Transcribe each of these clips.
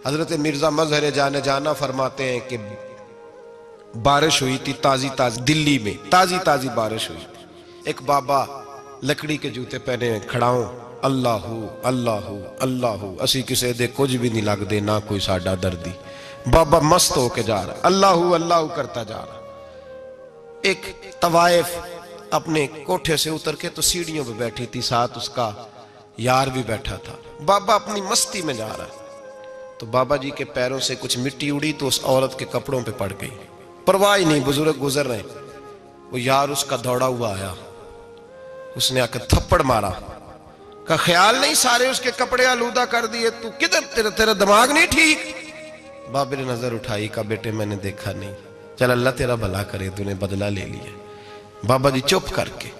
हजरत मिर्जा मजहर जाने जाना फरमाते हैं कि बारिश हुई थी ताजी ताजी, दिल्ली में ताजी ताजी बारिश हुई। एक बाबा लकड़ी के जूते पहने खड़ा हो, अल्लाहू अल्लाहू अल्लाहू, असी किसी दे कुछ भी नहीं लगते, ना कोई साडा दर्दी। बाबा मस्त होके जा रहा, अल्लाहू अल्लाहू करता जा रहा। एक तवाइफ अपने कोठे से उतर के तो सीढ़ियों पे बैठी थी, साथ उसका यार भी बैठा था। बाबा अपनी मस्ती में जा रहा, तो बाबा जी के पैरों से कुछ मिट्टी उड़ी तो उस औरत के कपड़ों पे पड़ गई। परवाह ही नहीं, बुजुर्ग गुजर रहे। वो यार उसका दौड़ा हुआ आया, उसने आकर थप्पड़ मारा। का ख्याल नहीं सारे उसके कपड़े आलूदा कर दिए, तू किधर, तेरा दिमाग नहीं ठीक। बाबे ने नजर उठाई, का बेटे मैंने देखा नहीं, चल अल्लाह तेरा भला करे, तूने बदला ले लिया। बाबा जी चुप करके,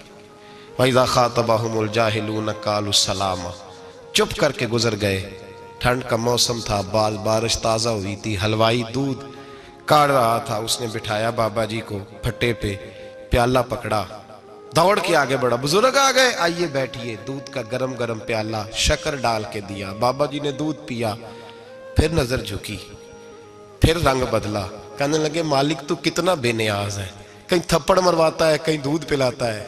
वइज़ा ख़ातबहुमुल जाहिलून क़ालू सलामा, चुप करके गुजर गए। ठंड का मौसम था, बारिश ताज़ा हुई थी, हलवाई दूध काढ़ रहा था। उसने बिठाया बाबा जी को फट्टे पे, प्याला पकड़ा, दौड़ के आगे बढ़ा। बुजुर्ग आ गए, आइए बैठिए। दूध का गरम गरम प्याला शक्कर डाल के दिया। बाबा जी ने दूध पिया, फिर नजर झुकी, फिर रंग बदला। कहने लगे मालिक तू कितना बेनियाज है, कहीं थप्पड़ मरवाता है, कहीं दूध पिलाता है।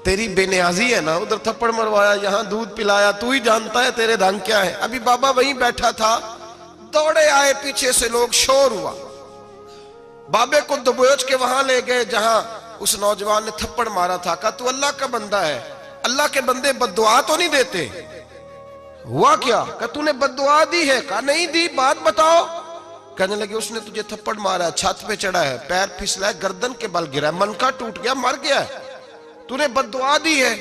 तेरी बेनियाजी है ना, उधर थप्पड़ मरवाया, यहाँ दूध पिलाया, तू ही जानता है तेरे ढंग क्या है। अभी बाबा वहीं बैठा था, दौड़े आए पीछे से लोग, शोर हुआ। बाबे को दबोच के वहां ले गए जहां उस नौजवान ने थप्पड़ मारा था। कहा तू अल्लाह का बंदा है, अल्लाह के बंदे बद्दुआ तो नहीं देते। हुआ क्या? कहा तूने बद्दुआ दी है? कहा नहीं दी, बात बताओ। कहने लगे उसने तुझे थप्पड़ मारा है, छत पे चढ़ा है, पैर फिसला है, गर्दन के बल गिरा है, मनका टूट गया, मर गया, तूने बद्दुआ दी है।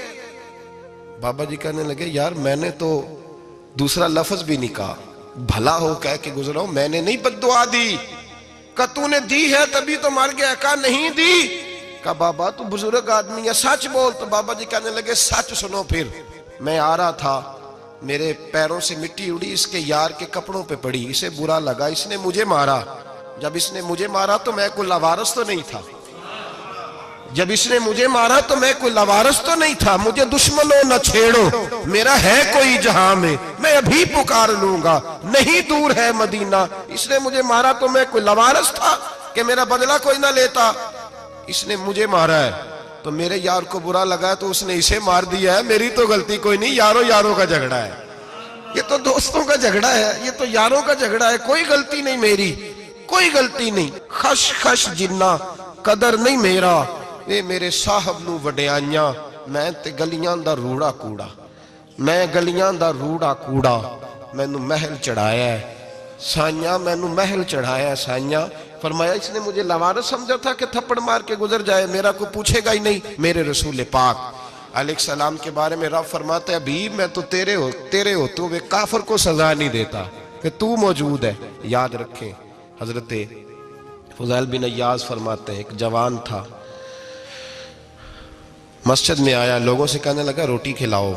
बाबा जी कहने लगे यार मैंने तो दूसरा लफ्ज भी नहीं कहा, भला हो कह के गुजरा हूं, मैंने नहीं बद्दुआ दी। का तूने दी है तभी तो मर गया। कहा नहीं दी। का बाबा तू बुजुर्ग आदमी है, सच बोल। तो बाबा जी कहने लगे सच सुनो। फिर मैं आ रहा था, मेरे पैरों से मिट्टी उड़ी, इसके यार के कपड़ों पे पड़ी, इसे बुरा लगा, इसने मुझे मारा। जब इसने मुझे मारा तो मैं कोई लवारस तो नहीं था, जब इसने मुझे मारा तो मैं कोई लवारस तो नहीं था। मुझे दुश्मनों न छेड़ो, मेरा है कोई जहां में, मैं अभी पुकार लूंगा, नहीं दूर है मदीना। इसने मुझे मारा तो मैं कोई लवारस था कि मेरा बदला कोई ना लेता। इसने मुझे मारा है तो मेरे यार को बुरा लगा तो उसने इसे मार दिया है, मेरी तो गलती कोई नहीं, यारों यारों का झगड़ा है। ये तो दोस्तों का झगड़ा है, ये तो यारों का झगड़ा है, कोई गलती नहीं मेरी, कोई गलती नहीं। खश खश जिन्ना कदर नहीं मेरा, ये मेरे साहब नू वडियाइयां, मैं ते गलियां दा रूड़ा कूड़ा, मैं गलियां दा रूड़ा कूड़ा, मैनू महल चढ़ाया है साइयां, मैनू महल चढ़ाया साइयां। फरमाया इसने मुझे लवारस समझा था कि थप्पड़ मार के गुजर जाए, मेरा को पूछेगा ही नहीं। मेरे रसूल पाक अलैहिस्सलाम के बारे में रब फरमाते हैं अभी मैं तो तेरे होते हुए काफिर को सजा नहीं देता कि तू मौजूद है। याद रखें, हजरत फुज़ैल बिन अय्याज़ फरमाते हैं एक जवान था, मस्जिद में आया, लोगों से कहने लगा रोटी खिलाओ,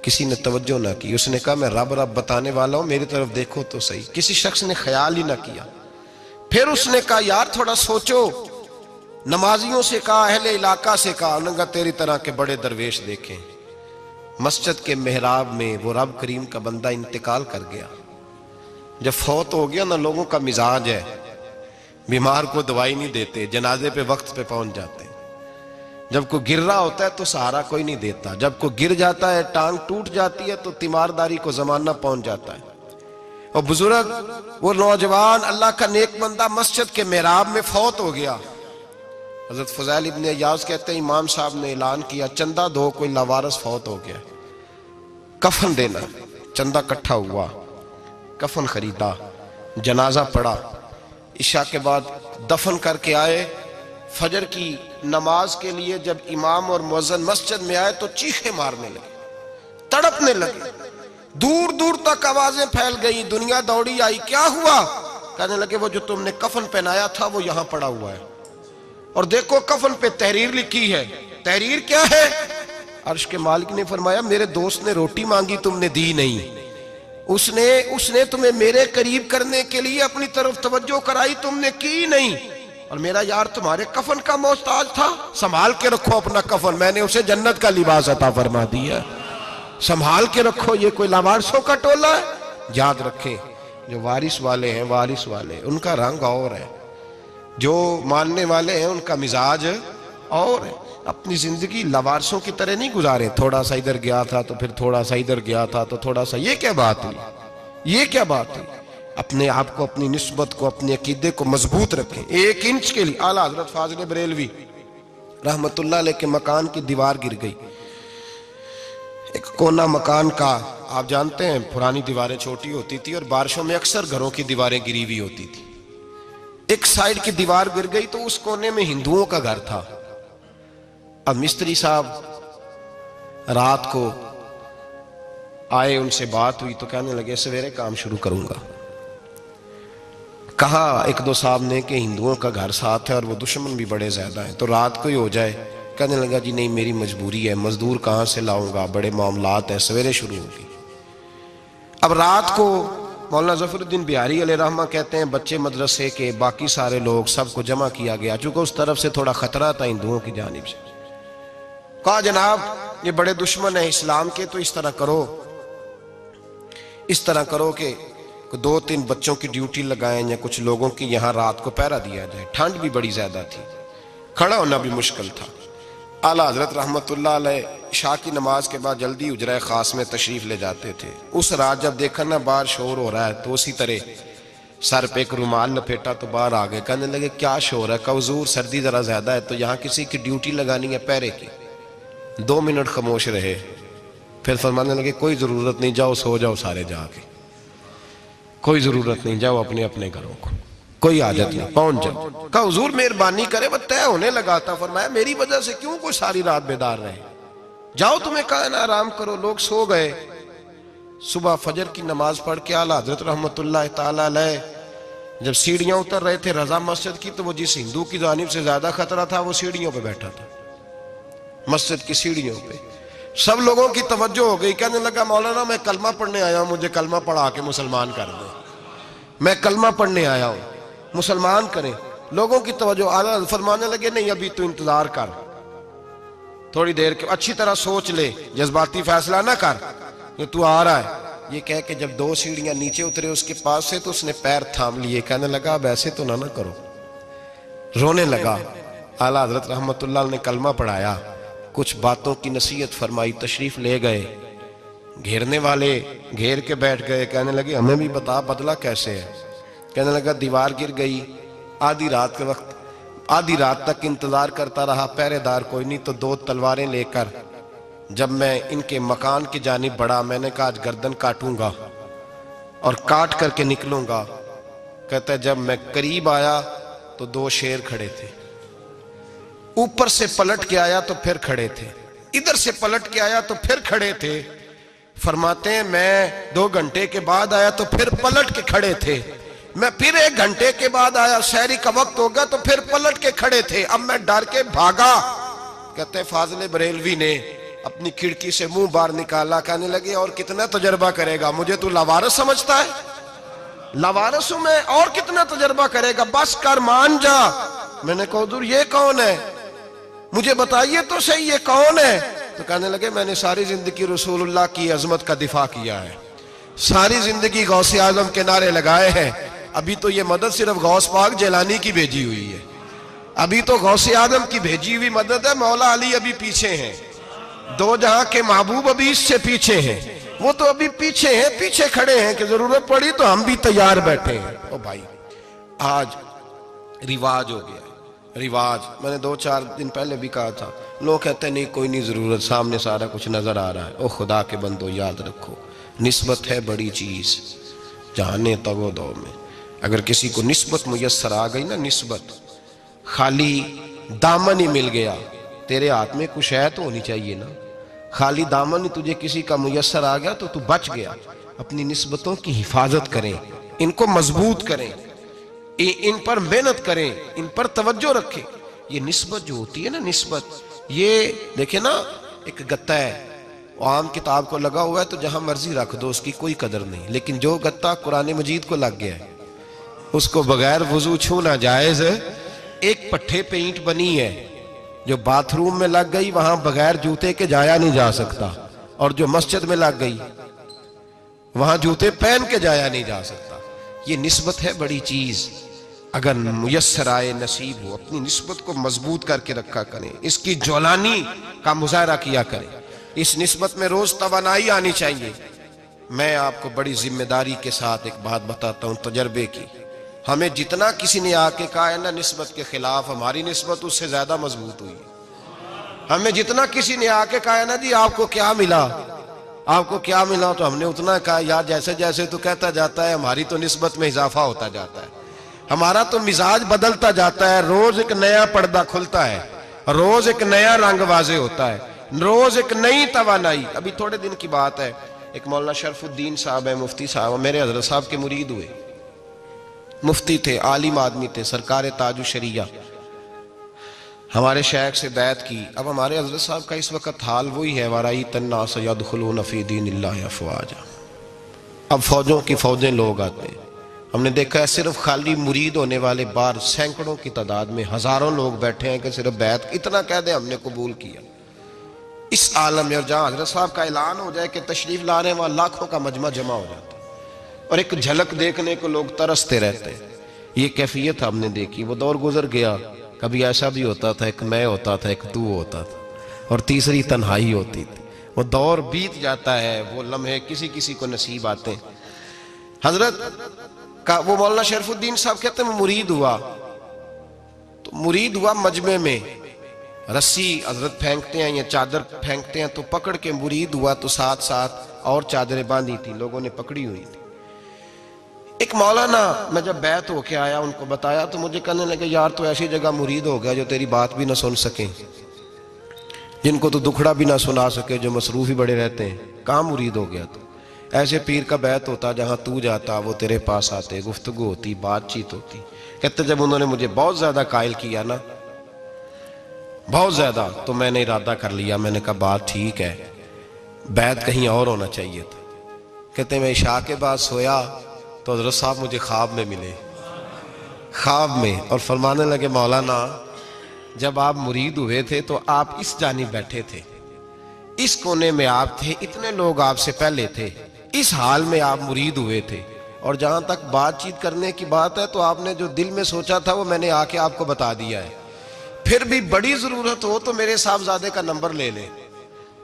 किसी ने तवज्जो ना की। उसने कहा मैं रब रब बताने वाला हूं, मेरी तरफ देखो तो सही। किसी शख्स ने ख्याल ही ना किया। फिर उसने कहा यार थोड़ा सोचो, नमाजियों से कहा, अहले इलाका से कहा, उन्होंने कहा तेरी तरह के बड़े दरवेश देखें। मस्जिद के मेहराब में वो रब करीम का बंदा इंतकाल कर गया। जब फौत हो गया ना, लोगों का मिजाज है, बीमार को दवाई नहीं देते, जनाजे पे वक्त पे पहुंच जाते। जब कोई गिर रहा होता है तो सहारा कोई नहीं देता, जब कोई गिर जाता है, टांग टूट जाती है तो तीमारदारी को जमाना पहुंच जाता है। और बुजुर्ग वो नौजवान अल्लाह का नेक बंदा मस्जिद के मेहराब में फौत हो गया। हजरत फुज़ैल इब्न अय्याज़ कहते हैं इमाम साहब ने ऐलान किया चंदा दो, कोई लावारस फौत हो गया, कफन देना। चंदा इकट्ठा हुआ, कफन खरीदा, जनाजा पड़ा, इशा के बाद दफन करके आए। फजर की नमाज के लिए जब इमाम और मुअज्जिन मस्जिद में आए तो चीखे मारने लगे, तड़पने लगे, दूर दूर तक आवाजें फैल गई, दुनिया दौड़ी आई। क्या हुआ? कहने लगे वो जो तुमने कफन पहनाया था वो यहां पड़ा हुआ है, और देखो कफन पे तहरीर लिखी है। तहरीर क्या है? अर्श के मालिक ने फरमाया मेरे दोस्त ने रोटी मांगी, तुमने दी नहीं, उसने तुम्हें मेरे करीब करने के लिए अपनी तरफ तवज्जो कराई, तुमने की नहीं, और मेरा यार तुम्हारे कफन का मोहताज था, संभाल के रखो अपना कफन, मैंने उसे जन्नत का लिबास अता फरमा दिया, संभाल के रखो। ये कोई लावारसों का टोला है? याद रखें, जो वारिस वाले हैं, वारिस वाले उनका रंग और है, जो मानने वाले हैं उनका मिजाज और है। अपनी जिंदगी लवारसों की तरह नहीं गुजारे, थोड़ा सा इधर गया था तो फिर थोड़ा सा इधर गया था तो थोड़ा सा, ये क्या बात हुई, ये क्या बात हुई। अपने आप को, अपनी निस्बत को, अपने अकीदे को मजबूत रखें। 1 इंच के लिए आला हजरत फाजिल बरेलवी रहमतुल्लाह अलैह के मकान की दीवार गिर गई। एक कोना मकान का, आप जानते हैं पुरानी दीवारें छोटी होती थी और बारिशों में अक्सर घरों की दीवारें गिरी हुई होती थी। एक साइड की दीवार गिर गई तो उस कोने में हिंदुओं का घर था। अब मिस्त्री साहब रात को आए, उनसे बात हुई तो कहने लगे सवेरे काम शुरू करूंगा। कहा 1-2 साहब ने कि हिंदुओं का घर साथ है और वो दुश्मन भी बड़े ज्यादा हैं, तो रात को ही हो जाए। कहने लगा जी नहीं, मेरी मजबूरी है, मजदूर कहाँ से लाऊंगा, बड़े मामलात हैं, सवेरे शुरू होगी। अब रात को मौलाना जफरुद्दीन बिहारी अलैहि रहमा कहते हैं बच्चे मदरसे के, बाकी सारे लोग, सबको जमा किया गया, चूंकि उस तरफ से थोड़ा खतरा था हिंदुओं की जानिब से। कहा जनाब ये बड़े दुश्मन है इस्लाम के, तो इस तरह करो कि 2-3 बच्चों की ड्यूटी लगाएं या कुछ लोगों की यहाँ रात को पहरा दिया जाए। ठंड भी बड़ी ज्यादा थी, खड़ा होना भी मुश्किल था। आला हजरत रहमतुल्लाह अलैह इशा की नमाज के बाद जल्दी उजरा खास में तशरीफ ले जाते थे। उस रात जब देखा ना बाहर शोर हो रहा है तो उसी तरह सर पे एक रुमाल लपेटा तो बाहर आ गए। कहने लगे क्या शोर है? कहा हुजूर सर्दी जरा ज्यादा है तो यहाँ किसी की ड्यूटी लगानी है पहरे की। 2 मिनट खामोश रहे, फिर फरमाने लगे कोई जरूरत नहीं, जाओ सो जाओ सारे जाके, कोई जरूरत नहीं, जाओ अपने अपने घरों को, कोई आदत नहीं, पहुंच जाओ। कहा हुजूर मेहरबानी करे, वो तय होने लगा था। फरमाया मेरी वजह से क्यों कोई सारी रात बेदार रहे, जाओ तुम्हें कहा ना आराम करो। लोग सो गए। सुबह फजर की नमाज पढ़ के आला हजरत रहमतुल्लाह ताला अलैह जब सीढ़ियां उतर रहे थे रजा मस्जिद की, तो वो जिस हिंदू की जानिब से ज्यादा खतरा था वो सीढ़ियों पे बैठा था, मस्जिद की सीढ़ियों पे। सब लोगों की तवज्जो हो गई। कहने लगा मौलाना मैं कलमा पढ़ने आया हूं, मुझे कलमा पढ़ा के मुसलमान कर दो, मैं कलमा पढ़ने आया हूं, मुसलमान करें। लोगों की तवज्जो, आला फरमाने लगे नहीं अभी तो इंतजार कर, थोड़ी देर के, अच्छी तरह सोच ले, जज्बाती फैसला ना कर, ये तू आ रहा है। ये कह के जब 2 सीढ़ियां नीचे उतरे उसके पास से तो उसने पैर थाम लिए। कहने लगा अब ऐसे तो ना करो, रोने लगा। आला हजरत रहमतुल्लाह ने कलमा पढ़ाया, कुछ बातों की नसीहत फरमाई, तशरीफ ले गए। घेरने वाले घेर के बैठ गए। कहने लगे हमें भी बता बदला कैसे है। कहने लगा दीवार गिर गई, आधी रात के वक्त, आधी रात तक इंतजार करता रहा, पहरेदार कोई नहीं, तो 2 तलवारें लेकर जब मैं इनके मकान की जानिब बढ़ा, मैंने कहा आज गर्दन काटूंगा और काट करके निकलूंगा। कहता है जब मैं करीब आया तो 2 शेर खड़े थे, ऊपर से पलट के आया तो फिर खड़े थे, इधर से पलट के आया तो फिर खड़े थे। फरमाते हैं मैं 2 घंटे के बाद आया तो फिर पलट के खड़े थे, मैं फिर 1 घंटे के बाद आया, शहरी का वक्त हो गया तो फिर पलट के खड़े थे। अब मैं डर के भागा। कहते फाजिल बरेलवी ने अपनी खिड़की से मुंह बाहर निकाला। कहने लगे और कितना तजर्बा करेगा, मुझे तू लावारिस समझता है, लावारिस हूं मैं, और कितना तजर्बा करेगा, बस कर मान जा। मैंने कहा हुजूर ये कौन है, मुझे बताइए तो सही ये कौन है। तो कहने लगे मैंने सारी जिंदगी रसूलुल्लाह की अजमत का दिफा किया है, सारी जिंदगी गौसे आजम के नारे लगाए हैं। अभी तो ये मदद सिर्फ गौस पाक जैलानी की भेजी हुई है, अभी तो गौसे आजम की भेजी हुई मदद है। मौला अली अभी पीछे हैं, 2 जहां के महबूब अभी इससे पीछे हैं, वो तो अभी पीछे हैं, पीछे खड़े हैं कि जरूरत पड़ी तो हम भी तैयार बैठे हैं। ओ भाई आज रिवाज हो गया, रिवाज। मैंने 2-4 दिन पहले भी कहा था, लोग कहते नहीं कोई नहीं जरूरत, सामने सारा कुछ नजर आ रहा है। ओ खुदा के बंदो याद रखो, निस्बत है बड़ी चीज, जाने तगो दो में। अगर किसी को निस्बत मुयस्सर आ गई ना, निस्बत, खाली दामन ही मिल गया, तेरे हाथ में कुछ है तो होनी चाहिए ना, खाली दामन ही तुझे किसी का मुयस्सर आ गया तो तू बच गया। अपनी निस्बतों की हिफाजत करें, इनको मजबूत करें, इन पर मेहनत करें, इन पर तवज्जो रखें। ये निस्बत जो होती है ना, निस्बत, ये देखे ना एक गत्ता है, आम किताब को लगा हुआ है तो जहां मर्जी रख दो, उसकी कोई कदर नहीं। लेकिन जो गत्ता कुरान मजीद को लग गया है उसको बगैर वजू छूना जायज है। एक पट्टे पे ईंट बनी है जो बाथरूम में लग गई, वहां बगैर जूते के जाया नहीं जा सकता, और जो मस्जिद में लग गई वहां जूते पहन के जाया नहीं जा सकता। ये निस्बत है बड़ी चीज। अगर मुयस्सर आए नसीब हो, अपनी निस्बत को मजबूत करके रखा करें, इसकी जौलानी का मुजाहरा किया करें। इस निस्बत में रोज तवानाई आनी चाहिए। मैं आपको बड़ी जिम्मेदारी के साथ एक बात बताता हूं तजर्बे की। हमें जितना किसी ने आके कहा है ना निस्बत के खिलाफ, हमारी निस्बत उससे ज्यादा मजबूत हुई। हमें जितना किसी ने आके कहा है ना जी आपको क्या मिला, आपको क्या मिला, तो हमने उतना कहा यार जैसे जैसे तो कहता जाता है हमारी तो निस्बत में इजाफा होता जाता है, हमारा तो मिजाज बदलता जाता है। रोज एक नया पर्दा खुलता है, रोज एक नया रंग वाजे होता है, रोज एक नई तवानाई। अभी थोड़े दिन की बात है, एक मौलाना शरफुद्दीन साहब है, मुफ्ती साहब, मेरे हजरत साहब के मुरीद हुए। मुफ्ती थे, आलिम आदमी थे, सरकार ताजु शरिया। हमारे शेख से बैत की। अब हमारे हजरत साहब का इस वक्त हाल वही है, वराई तन्ना सयदखुलून फी दीनिल्लाहि अफवाजा। अब फौजों की फौजें लोग आते हैं। हमने देखा है सिर्फ खाली मुरीद होने वाले बाहर सैकड़ों की तादाद में हजारों लोग बैठे हैं कि सिर्फ बैत इतना कह दे हमने कबूल किया। इस आलम में और जहां हजरत साहब का ऐलान हो जाए कि तशरीफ ला रहे हैं, वहां लाखों का मजमा जमा हो जाता है और एक झलक देखने को लोग तरसते रहते हैं। ये कैफियत हमने देखी। वो दौर गुजर गया, कभी ऐसा भी होता था एक मैं होता था, एक तू होता था और तीसरी तन्हाई होती थी। वो दौर बीत जाता है, वो लम्हे किसी किसी को नसीब आते हैं। हजरत का वो मौलाना शरफुद्दीन साहब कहते हैं मुरीद हुआ, तो मुरीद हुआ मजमे में रस्सी हजरत फेंकते हैं या चादर फेंकते हैं, तो पकड़ के मुरीद हुआ, तो साथ साथ और चादरें बांधी थी, लोगों ने पकड़ी हुई थी। एक मौलाना, मैं जब बैत होके आया उनको बताया तो मुझे कहने लगे यार तो ऐसी जगह मुरीद हो गया जो तेरी बात भी ना सुन सके, जिनको तो दुखड़ा भी ना सुना सके, जो मसरूफ ही बड़े रहते हैं, कहाँ मुरीद हो गया। तो ऐसे पीर का बैत होता जहां तू जाता वो तेरे पास आते, गुफ्तगू होती, बातचीत होती। कहते जब उन्होंने मुझे बहुत ज्यादा कायल किया ना, बहुत ज्यादा, तो मैंने इरादा कर लिया, मैंने कहा बात ठीक है, बैत कहीं और होना चाहिए था। कहते मैं इशा के बाद सोया तो हजरत साहब मुझे ख्वाब में मिले, ख्वाब में, और फरमाने लगे मौलाना जब आप मुरीद हुए थे तो आप इस जानिब बैठे थे, इस कोने में आप थे, इतने लोग आपसे पहले थे, इस हाल में आप मुरीद हुए थे, और जहां तक बातचीत करने की बात है तो आपने जो दिल में सोचा था वो मैंने आके आपको बता दिया है। फिर भी बड़ी जरूरत हो तो मेरे साहबजादे का नंबर ले लें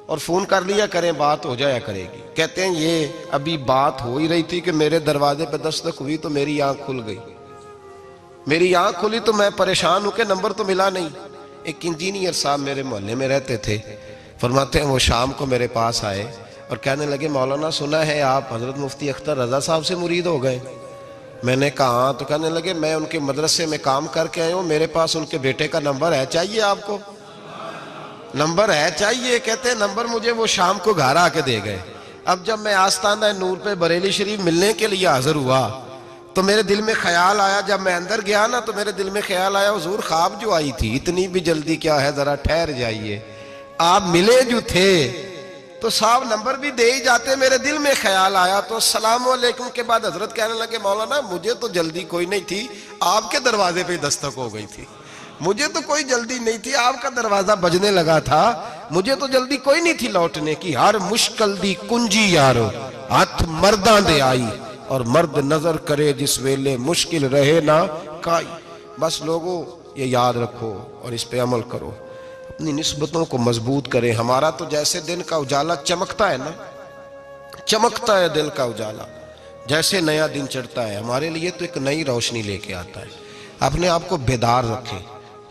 और फोन कर लिया करें, बात हो जाया करेगी। कहते हैं ये अभी बात हो ही रही थी कि मेरे दरवाजे पे दस्तक हुई तो मेरी आंख खुल गई। मेरी आंख खुली तो मैं परेशान हूं कि नंबर तो मिला नहीं। एक इंजीनियर साहब मेरे मोहल्ले में रहते थे, फरमाते हैं वो शाम को मेरे पास आए और कहने लगे मौलाना सुना है आप हजरत मुफ्ती अख्तर रजा साहब से मुरीद हो गए। मैंने कहा, तो कहने लगे मैं उनके मदरसे में काम करके आया हूँ, मेरे पास उनके बेटे का नंबर है, चाहिए आपको? नंबर है चाहिए? कहते हैं नंबर मुझे वो शाम को घर आके दे गए। अब जब मैं आस्ताना नूर पे बरेली शरीफ मिलने के लिए हाजिर हुआ तो मेरे दिल में ख्याल आया, जब मैं अंदर गया ना तो मेरे दिल में ख्याल आया हुजूर ख्वाब जो आई थी, इतनी भी जल्दी क्या है, जरा ठहर जाइए, आप मिले जो थे तो साहब नंबर भी दे ही जाते। मेरे दिल में ख्याल आया तो अस्सलाम वालेकुम के बाद हजरत कहने लगे मौलाना मुझे तो जल्दी कोई नहीं थी, आपके दरवाजे पे दस्तक हो गई थी, मुझे तो कोई जल्दी नहीं थी, आपका दरवाजा बजने लगा था, मुझे तो जल्दी कोई नहीं थी लौटने की। हर मुश्किल दी कुंजी यारो हाथ मर्दां दे आई, और मर्द नजर करे जिस वेले मुश्किल रहे ना काई। बस लोगों ये याद रखो और इस पे अमल करो, अपनी निस्बतों को मजबूत करें। हमारा तो जैसे दिन का उजाला चमकता है ना, चमकता है दिल का उजाला, जैसे नया दिन चढ़ता है हमारे लिए तो एक नई रोशनी लेके आता है। अपने आप को बेदार रखें।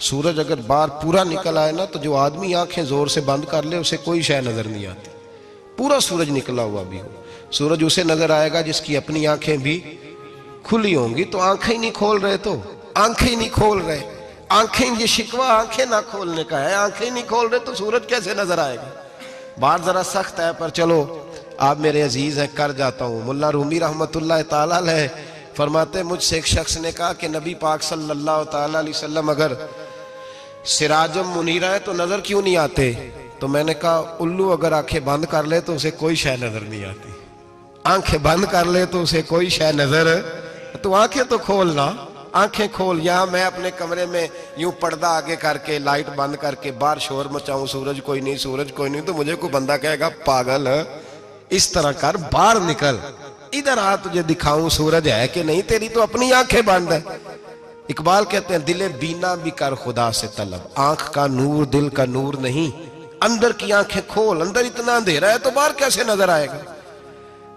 सूरज अगर बाहर पूरा निकल आए ना तो जो आदमी आंखें जोर से बंद कर ले उसे कोई शय नजर नहीं आती। पूरा सूरज निकला हुआ भी हो, सूरज उसे नजर आएगा जिसकी अपनी आंखें भी खुली होंगी। तो आंखें ही नहीं खोल रहे, तो आंखें ही नहीं खोल रहे, आंखें, ये शिकवा आंखें ना खोलने का है, आंखें ही नहीं खोल रहे तो सूरज कैसे नजर आएगा। बात जरा सख्त है पर चलो आप मेरे अजीज हैं, कर जाता हूँ। मुल्ला रूमी रहमतुल्लाह ताला अलैह फरमाते मुझसे एक शख्स ने कहा कि नबी पाक सल्लल्लाहु ताला अलैहि वसल्लम अगर सिराजम मुनीरा है तो नजर क्यों नहीं आते? तो मैंने कहा उल्लू अगर आंखें बंद कर ले तो उसे कोई शय नजर नहीं आती, आंखें बंद कर ले तो उसे कोई शय नजर, तो आंखें तो खोलना, आंखें खोल। यहाँ मैं अपने कमरे में यूं पर्दा आगे करके लाइट बंद करके बाहर शोर मचाऊं, सूरज कोई नहीं, सूरज कोई नहीं, तो मुझे कोई बंदा कहेगा पागल है, इस तरह कर, बाहर निकल, इधर आ तुझे दिखाऊं सूरज है कि नहीं, तेरी तो अपनी आंखें बंद है। इकबाल कहते हैं दिले बीना भी कर खुदा से तलब, आंख का नूर दिल का नूर नहीं, अंदर की आंखें खोल, अंदर इतना अंधेरा है तो बाहर कैसे नजर आएगा।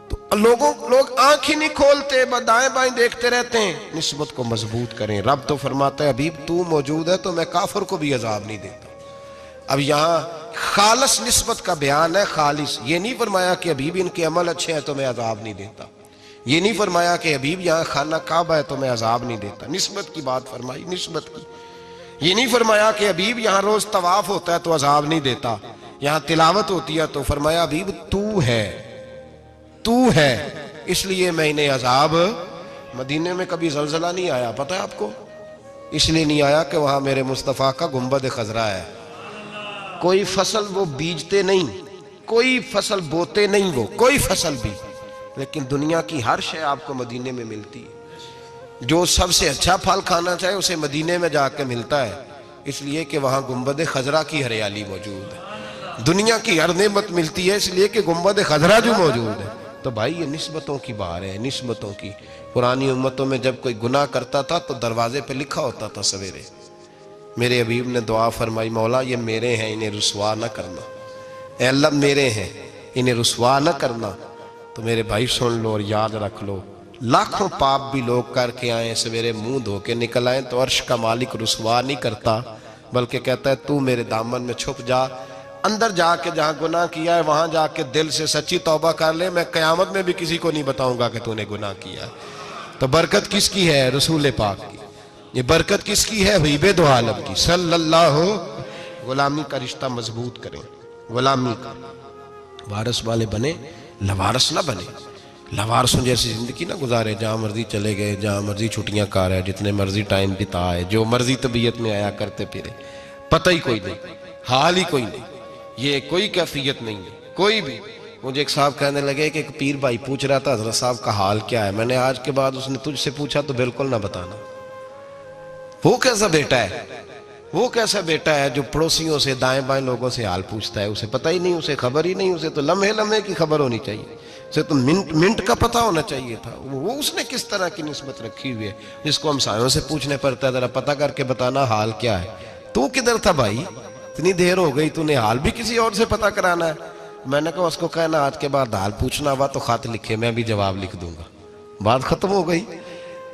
तो लोग आंख ही नहीं खोलते, दाएं बाएं देखते रहते हैं। निस्बत को मजबूत करें। रब तो फरमाता है हबीब तू मौजूद है तो मैं काफिर को भी अजाब नहीं देता। अब यहाँ खालिस निस्बत का बयान है, खालिस। ये नहीं फरमाया कि हबीब इनके अमल अच्छे हैं तो मैं अजाब नहीं देता, ये नहीं फरमाया कि हबीब यहाँ खाना काबा है तो मैं अजाब नहीं देता। निस्बत की बात फरमाई, निस्बत की। ये नहीं फरमाया कि हबीब यहाँ रोज तवाफ होता है तो अजाब नहीं देता, यहाँ तिलावत होती है तो फरमाया हबीब तू है, तू है, इसलिए मैं इन्हें अजाब। मदीने में कभी जलजला नहीं आया, पता है आपको? इसलिए नहीं आया कि वहां मेरे मुस्तफा का गुंबद खजरा है। कोई फसल वो बीजते नहीं, कोई फसल बोते नहीं, वो कोई फसल भी, लेकिन दुनिया की हर शय आपको मदीने में मिलती है। जो सबसे अच्छा फल खाना चाहे उसे मदीने में जाकर मिलता है, इसलिए कि वहां गुंबद खजरा की हरियाली मौजूद है। दुनिया की हर नेमत मिलती है इसलिए कि गुंबद खजरा जो मौजूद है। तो भाई ये निस्बतों की बात है, निस्बतों की। पुरानी उम्मतों में जब कोई गुनाह करता था तो दरवाजे पे लिखा होता था सवेरे, मेरे हबीब ने दुआ फरमाई मौला ये मेरे हैं इन्हें रुसवा न करना, ऐ अल्लाह मेरे हैं इन्हें रुसवा न करना। तो मेरे भाई सुन लो और याद रख लो, लाखों पाप भी लोग करके आए, सवेरे मुंह धो के निकल आए तो अर्श का मालिक रुसवा नहीं करता, बल्कि कहता है तू मेरे दामन में छुप जा, अंदर जाके जहां गुनाह किया है वहां जाके दिल से सच्ची तौबा कर ले, मैं कयामत में भी किसी को नहीं बताऊंगा कि तूने गुनाह किया। तो बरकत किसकी है? रसूल पाक की। ये बरकत किसकी है? हबीब दो आलम की सल्लल्लाहु। गुलामी का रिश्ता मजबूत करें, गुलामी का। वारस वाले बने, लवारस ना बने। लवारसों जैसी जिंदगी ना गुजारे, जहां मर्जी चले गए, जहां मर्जी छुट्टियां कर रहे, जितने मर्जी टाइम बिताए, जो मर्जी तबीयत में आया करते फिरे, पता ही कोई नहीं, हाल ही कोई नहीं, ये कोई कैफियत नहीं है कोई भी। मुझे एक साहब कहने लगे कि एक पीर भाई पूछ रहा था हजरत साहब का हाल क्या है। मैंने आज के बाद उसने तुझसे पूछा तो बिल्कुल ना बताना। वो कैसा बेटा है, वो कैसा बेटा है जो पड़ोसियों से दाएं बाएं लोगों से हाल पूछता है, उसे पता ही नहीं, उसे खबर ही नहीं, उसे तो लम्हे लम्हे की खबर होनी चाहिए, उसे तो मिनट मिनट का पता होना चाहिए था। वो उसने किस तरह की निस्बत रखी हुई है जिसको हम सायों से पूछने पड़ता है जरा पता करके बताना हाल क्या है। तू किधर था भाई, इतनी देर हो गई, तूने हाल भी किसी और से पता कराना है। मैंने कहा उसको कहना आज के बाद हाल पूछना हुआ तो खत लिखे, मैं भी जवाब लिख दूंगा, बात खत्म हो गई।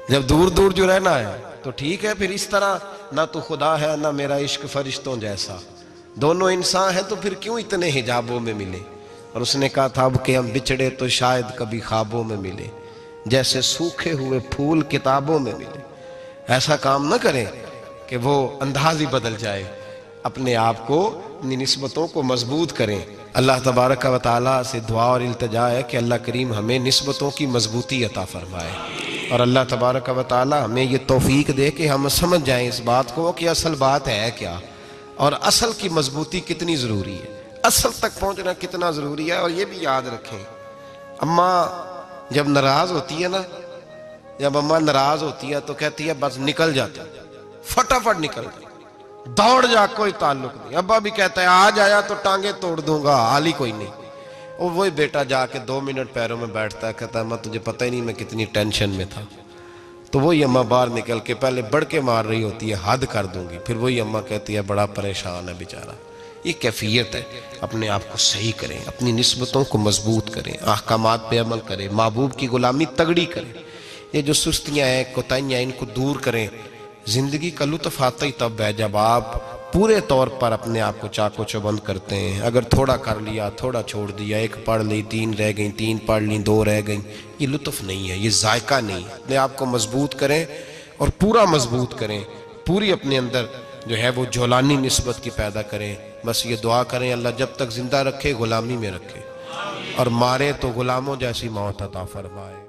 जब दूर दूर जो रहना है तो ठीक है, फिर इस तरह ना तो खुदा है ना मेरा इश्क फरिश्तों जैसा, दोनों इंसान है तो फिर क्यों इतने हिजाबों में मिले। और उसने कहा था अब कि हम बिछड़े तो शायद कभी ख्वाबों में मिले, जैसे सूखे हुए फूल किताबों में मिले। ऐसा काम न करें कि वो अंदाज ही बदल जाए, अपने आप को, अपनी निस्बतों को मजबूत करें। अल्लाह तबारक व तआला से दुआ और इल्तिजा है कि अल्लाह करीम हमें निस्बतों की मजबूती अता फरमाए, और अल्लाह तबारक व तआला हमें ये तौफीक दे कि हम समझ जाएं इस बात को कि असल बात है क्या, और असल की मजबूती कितनी ज़रूरी है, असल तक पहुंचना कितना ज़रूरी है। और ये भी याद रखें, अम्मा जब नाराज़ होती है ना, जब अम्मा नाराज़ होती है तो कहती है बस निकल जाती, फटाफट निकल जाती, दौड़ जा, कोई ताल्लुक नहीं। अब्बा भी कहता है आज आया तो टांगे तोड़ दूंगा, हाल ही कोई नहीं। और वही बेटा जाके 2 मिनट पैरों में बैठता है, कहता है अम्मा तुझे पता ही नहीं मैं कितनी टेंशन में था। तो वही अम्मा बाहर निकल के पहले बढ़ के मार रही होती है, हद कर दूंगी, फिर वही अम्मा कहती है बड़ा परेशान है बेचारा। ये कैफियत है, अपने आप को सही करें, अपनी निस्बतों को मजबूत करें, अहकामात पे अमल करें, महबूब की गुलामी तगड़ी करें। ये जो सुस्तियाँ हैं, कोताहियाँ, इनको दूर करें। जिंदगी का लुत्फ आता ही तब है जब आप पूरे तौर पर अपने आप को चाको चौबंद करते हैं। अगर थोड़ा कर लिया, थोड़ा छोड़ दिया, 1 पढ़ ली, 3 रह गई, 3 पढ़ ली, 2 रह गई, ये लुत्फ नहीं है, ये जायका नहीं है। अपने आप को मजबूत करें और पूरा मजबूत करें, पूरी अपने अंदर जो है वो जौलानी निस्बत की पैदा करें। बस ये दुआ करें अल्लाह जब तक जिंदा रखे गुलामी में रखे, और मारे तो गुलामों जैसी मौत अता फरमाए।